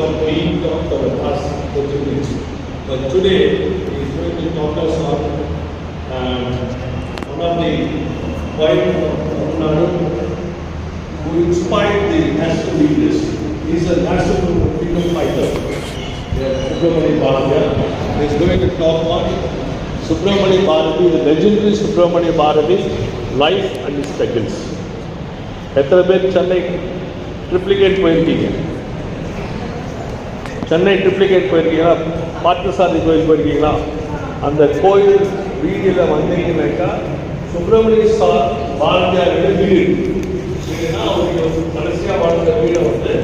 not being taught our past Portuguese. But today he is going to talk us on one of the wife of Tamil Nadu who inspired the national leaders. He is a national freedom fighter. Subramanian Bharatiya is going to talk on Subramanian Bharati, the legendary Subramanian Bharati, life and his struggles. எத்தனை பேர் Chennai triplicate போயிருக்கீங்க? Chennai triplicate போயிருக்கீங்களா? பார்த்தசாரதி கோயில் போயிருக்கீங்களா? அந்த கோயில் வீதியில் வந்தீங்கன்னாக்கா சுப்பிரமணிய பாரதியாரோட வீடு இல்லைன்னா அவருக்கு கடைசியாக வாழ்ந்த வீடை வந்து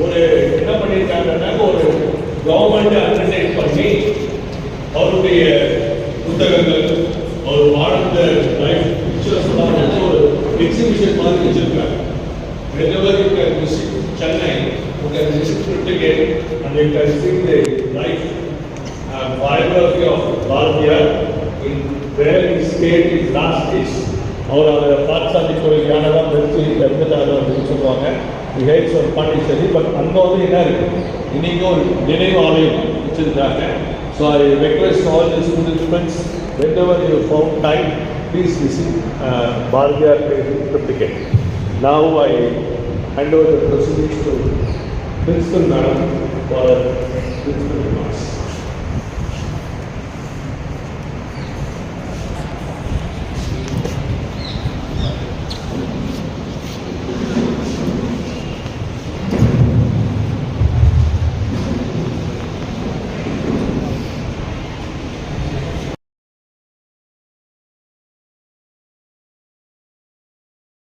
ஒரு என்ன பண்ணியிருக்காங்கன்னா ஒரு கவர்மெண்ட் அண்டர்டேக் பண்ணி அவருடைய புத்தகங்கள் அவர் வாழ்ந்த லைஃப் பிக்சர்ஸ் எல்லாம் வந்து ஒரு எக்ஸிபிஷன் மாதிரி வச்சிருக்காங்க. Whenever you can visit Chennai, you can visit Triplicate and you can see the life biography of Bharatiya in where he stayed his last days. அவர் அந்த பார்த்தசாரதி கோயில் யானெல்லாம் வச்சு இறந்துட்டாரு அப்படின்னு சொல்லுவாங்க. He hates on Pondicherry, but அங்கே வந்து என்ன இருக்கு? இன்னைக்கு ஒரு நினைவு ஆலயம் வச்சிருக்காங்க. So I request all the students, whenever you found time, please visit Bharatiya Triplicate. Now I hand over the proceedings to Principal Madam for the